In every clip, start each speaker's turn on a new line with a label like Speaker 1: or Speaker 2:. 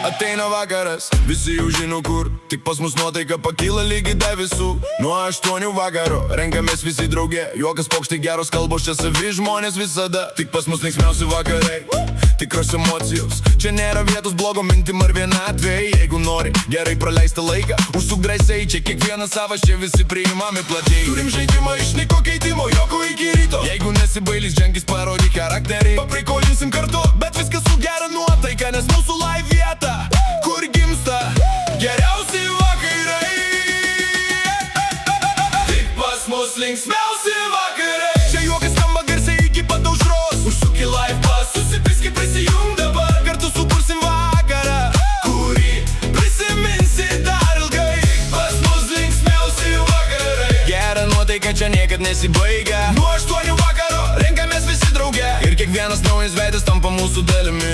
Speaker 1: Ateina vakaras, visi jau žino kur, tik pas mus nuotaika pakyla lygiai da visų. Nuo 8 vakaro renkamės visi drauge, juokas pokštai geros kalbos, čia savi žmonės visada. Tik pas mus linksmiausi vakarai, tikros emocijos. Čia nėra vietos blogo mintim ar vienatvei. Jeigu nori gerai praleisti laiką, užsuk drąsiai, čia kiekvienas savas, čia visi priimami plačiai. Turim žaidimą iš niko keitimo, joko iki ryto. Jeigu nesibailis, ženkis parodyk charakterį. Paprikolinsim kartu, bet viskas su gera nuotaika, nes mūsų live vieta, kur gimsta geriausi vakarai. Tik pas mus linksmiausi vakarai. Čia juokas skamba garsiai iki pat aušros. Užsuk į live pas, susipiski, prisijung dabar. Kartu sukursim vakarą, kurį prisiminsi dar ilgai. Tik pas mus linksmiausi vakarai. Gera nuotaika čia niekad nesibaigia. Nuo 8 vakaro renkamės visi drauge, ir kiekvienas naujas veidas tampa mūsų dalimi.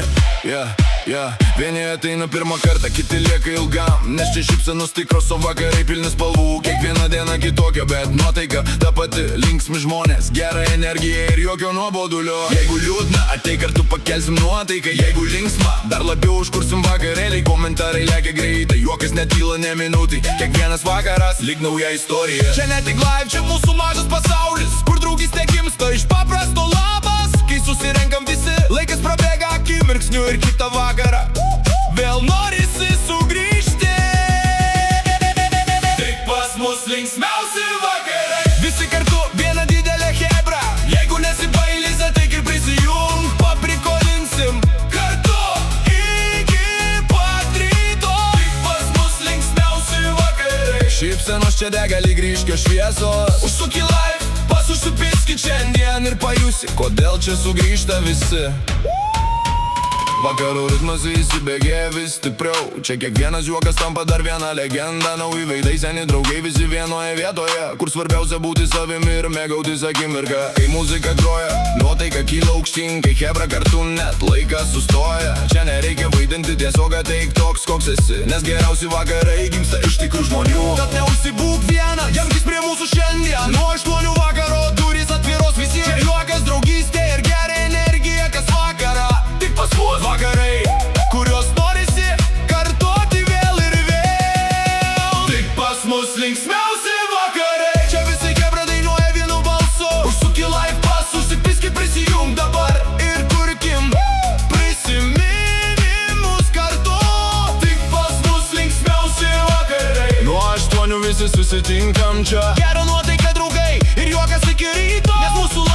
Speaker 1: Vieni ateina pirmą kartą, kiti lieka ilgam, nes čia šypsenos tikros, o vakarai pilni spalvų. Kiekviena diena kitokia, bet nuotaika ta pati. Linksmi žmonės, gera energija ir jokio nuobodulio. Jeigu liūdna, ateik kartu pakelsim nuotaiką. Jeigu linksma, dar labiau užkursim vakarėlį. Komentarai lekia greitai, juokas netyla ne minutį. Kiekvienas vakaras lyg nauja istorija. Čia ne tik live, čia mūsų mažas pasaulis, kur draugystė gimsta iš paprasto labas. Kai susirenkam visi, laikas prabėga akimirksniu, ir kitą vakarą vėl norisi sugrįžti. Tik pas mus linksmiausi vakarai. Visi kartu viena didelė chebra. Jeigu nesibailis, ateik ir prisijung. Paprikolinsim kartu iki pat ryto. Tik pas mus linksmiausi vakarai. Šypsenos čia dega lyg ryškios šviesos. Užsuk į live, pas užsipiskit šiandien ir pajusi, kodėl čia sugrįžta visi. Vakarų ritmas įsibėgė vis stipriau. Čia kiekvienas juokas tampa dar viena legenda. Nauji veidai, seni draugai, visi vienoje vietoje, kur svarbiausia būti savimi ir mėgautis akimirką. Kai muzika groja, nuotaika kyla aukštyn. Kai chebra kartu, net laikas sustoja. Čia nereikia vaidinti, tiesiog ateik toks, koks esi, nes geriausi vakarai gimsta iš tikrų žmonių. Tad neužsibūk vienas, jemkis prie mūsų šiandien. Nuo 8 vakaro durys atviros visiems. Čia juokas, draugystė ir gera energija kas vakarą. Tik pas mus vakarai, kurios norisi kartoti vėl ir vėl. Tik pas mus linksmiausi vakarai. Čia visi chebra dainuoja vienu balsu. Užsuk į live pas, susipiski, prisijung dabar ir kurkim prisiminimus kartu. Tik pas mus linksmiausi vakarai. Nuo 8 visi susitinkam čia. Gera nuotaika draugai ir juokas iki ryto, nes mūsų